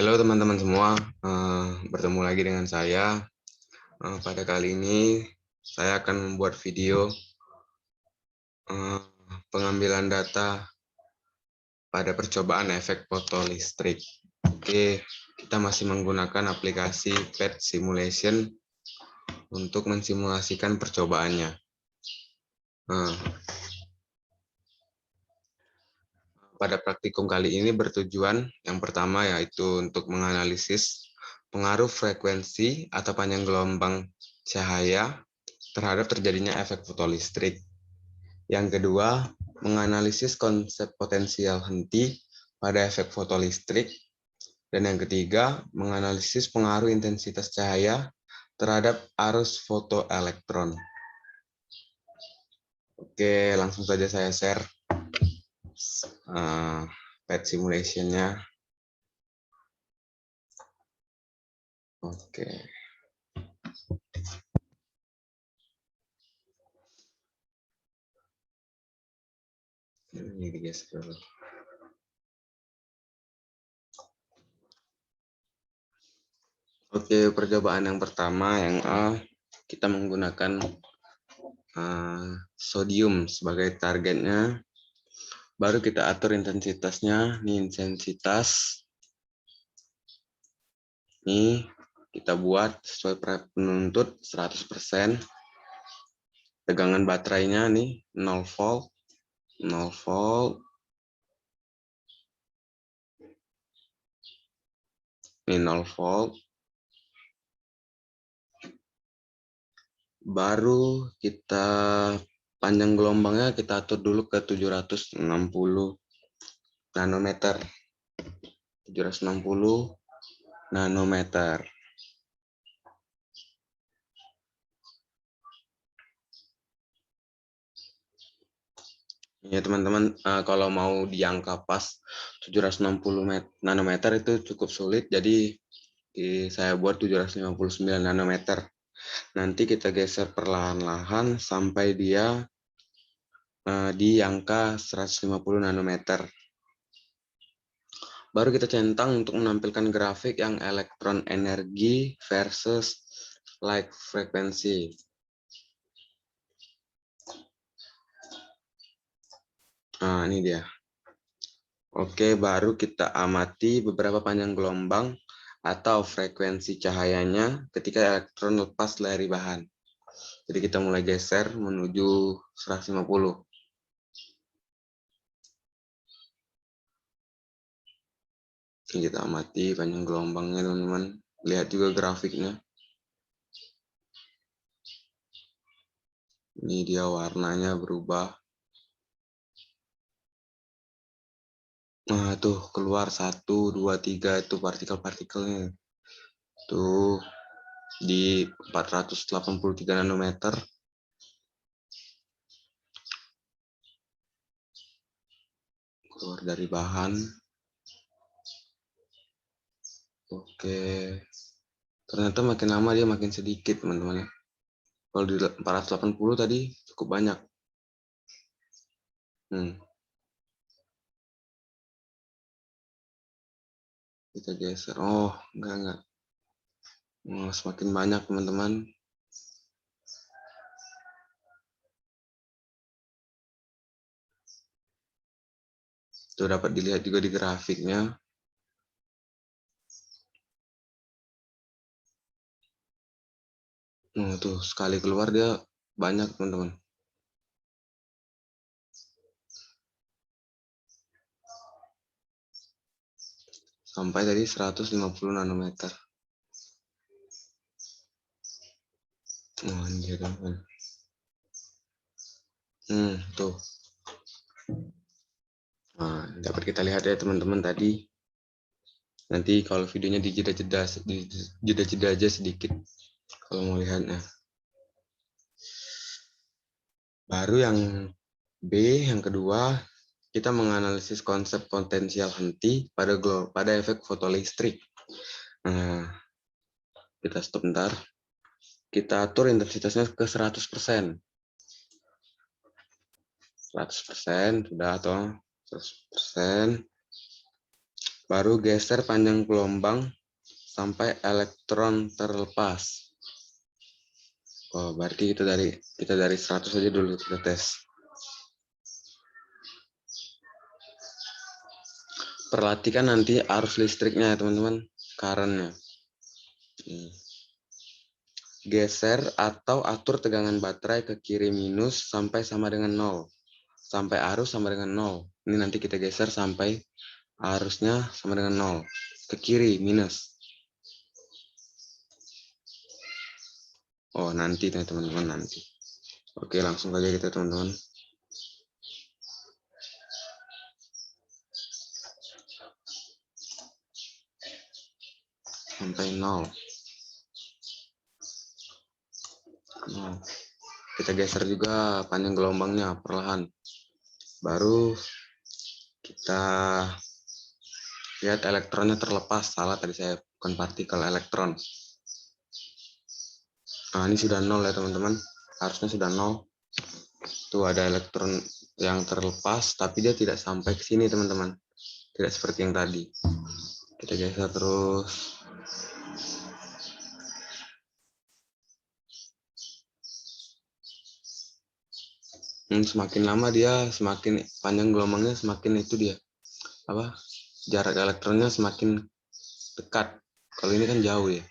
Halo teman-teman semua, bertemu lagi dengan saya. Pada kali ini saya akan membuat video pengambilan data pada percobaan efek fotolistrik. Oke, kita masih menggunakan aplikasi PET Simulation untuk mensimulasikan percobaannya. Pada praktikum kali ini bertujuan yang pertama yaitu untuk menganalisis pengaruh frekuensi atau panjang gelombang cahaya terhadap terjadinya efek fotolistrik. Yang kedua, menganalisis konsep potensial henti pada efek fotolistrik. Dan yang ketiga, menganalisis pengaruh intensitas cahaya terhadap arus fotoelektron. Oke, langsung saja saya share PET simulation-nya. Oke. Ini digeser dulu. Oke, percobaan yang pertama yang A, kita menggunakan sodium sebagai targetnya. Baru kita atur intensitasnya. Ini intensitas. Ini kita buat sesuai penuntut 100%. Tegangan baterainya nih 0 volt. 0 volt. Ini 0 volt. Baru kita panjang gelombangnya kita atur dulu ke 760 nanometer. 760 nanometer. Ya teman-teman, kalau mau di angka pas 760 nanometer itu cukup sulit, jadi saya buat 759 nanometer. Nanti kita geser perlahan-lahan sampai dia di angka 150 nanometer. Baru kita centang untuk menampilkan grafik yang elektron energi versus light frekuensi. Nah, ini dia. Oke, baru kita amati beberapa panjang gelombang atau frekuensi cahayanya ketika elektron lepas dari bahan. Jadi kita mulai geser menuju 150. Ini kita amati panjang gelombangnya, teman-teman. Lihat juga grafiknya. Ini dia warnanya berubah. Nah, tuh keluar 1, 2, 3 itu partikel-partikelnya. Tuh di 483 nanometer. Keluar dari bahan. Oke. Ternyata makin lama dia makin sedikit, teman-teman. Kalau di 480 tadi cukup banyak. Kita geser. Oh, enggak. Oh, semakin banyak, teman-teman. Itu dapat dilihat juga di grafiknya. Tuh sekali keluar dia banyak, teman-teman. Sampai tadi 150 nanometer. Oh, ini dia, teman-teman. Tuh. Nah, dapat kita lihat ya, teman-teman, tadi. Nanti kalau videonya dijeda-jeda aja sedikit kalau mau lihatnya. Baru yang B, yang kedua, kita menganalisis konsep potensial henti pada efek fotolistrik. Nah, kita stop bentar. Kita atur intensitasnya ke 100%. 100% sudah atau 100%. Baru geser panjang gelombang sampai elektron terlepas. Oh, berarti kita dari 100 aja dulu kita tes. Perhatikan nanti arus listriknya ya teman-teman, current-nya. Geser atau atur tegangan baterai ke kiri minus sampai sama dengan 0. Sampai arus sama dengan 0. Ini nanti kita geser sampai arusnya sama dengan 0. Ke kiri minus. Oh, nanti teman-teman, nanti. Oke, langsung aja kita teman-teman. Sampai 0. Kita geser juga panjang gelombangnya perlahan. Baru kita lihat elektronnya terlepas. Salah tadi saya, bukan partikel, elektron. Nah, ini sudah 0 ya teman-teman. Harusnya sudah 0. Tuh ada elektron yang terlepas, tapi dia tidak sampai ke sini teman-teman. Tidak seperti yang tadi. Kita geser terus. Semakin lama dia, semakin panjang gelombangnya, semakin itu dia. Jarak elektronnya semakin dekat. Kalau ini kan jauh ya.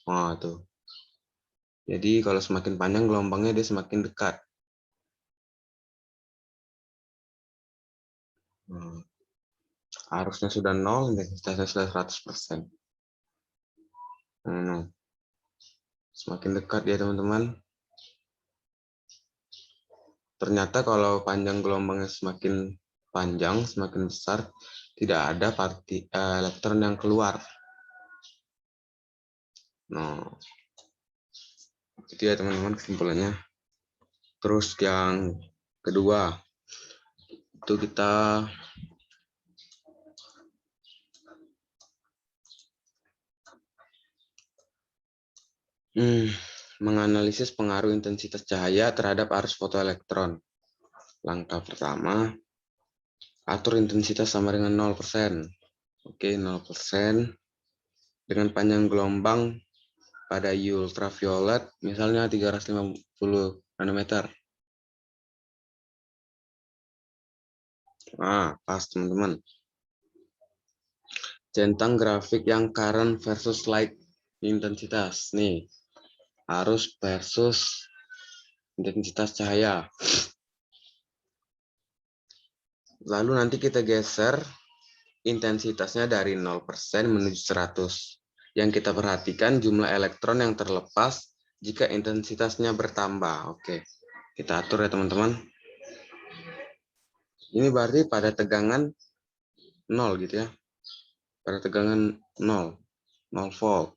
Oh, tuh. Jadi kalau semakin panjang gelombangnya dia semakin dekat. Arusnya sudah 0, intensitasnya sudah 100%. Semakin dekat ya teman-teman. Ternyata kalau panjang gelombangnya semakin panjang, semakin besar, tidak ada elektron yang keluar. Nah, itu ya teman-teman kesimpulannya. Terus yang kedua, itu kita menganalisis pengaruh intensitas cahaya terhadap arus fotoelektron. Langkah pertama, atur intensitas sama dengan 0%. Oke, 0%. Dengan panjang gelombang pada ultraviolet, misalnya 350 nanometer. Nah, pas teman-teman. Centang grafik yang current versus light intensitas. Nih, arus versus intensitas cahaya. Lalu nanti kita geser intensitasnya dari 0% menuju 100. Yang kita perhatikan jumlah elektron yang terlepas jika intensitasnya bertambah. Oke, kita atur ya teman-teman. Ini berarti pada tegangan 0 gitu ya. Pada tegangan 0 volt.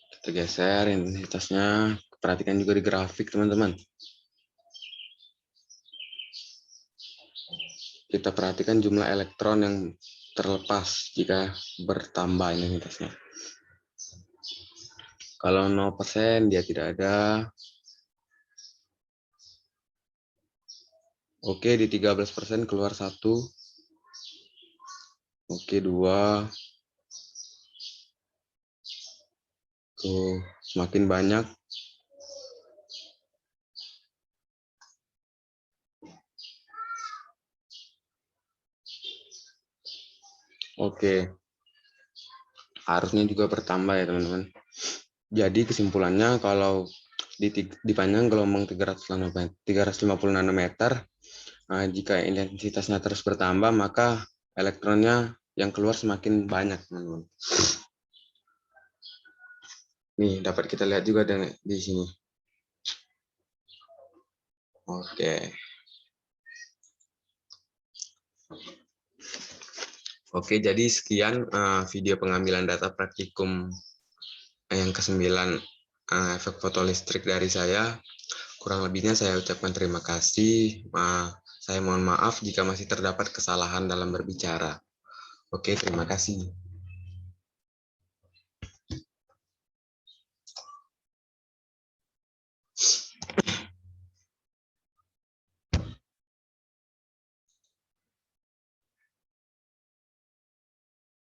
Kita geser intensitasnya. Perhatikan juga di grafik teman-teman. Kita perhatikan jumlah elektron yang terlepas jika bertambah intensitasnya. Kalau 0% dia tidak ada. Oke, di 13% keluar 1. Oke, 2. Tuh, semakin banyak. Oke. Harusnya juga bertambah ya, teman-teman. Jadi kesimpulannya kalau di panjang gelombang 350 nanometer, jika intensitasnya terus bertambah, maka elektronnya yang keluar semakin banyak, teman-teman. Nih, dapat kita lihat juga di sini. Oke. Oke, jadi sekian video pengambilan data praktikum yang ke-9 efek fotolistrik dari saya. Kurang lebihnya saya ucapkan terima kasih. Saya mohon maaf jika masih terdapat kesalahan dalam berbicara. Oke, terima kasih.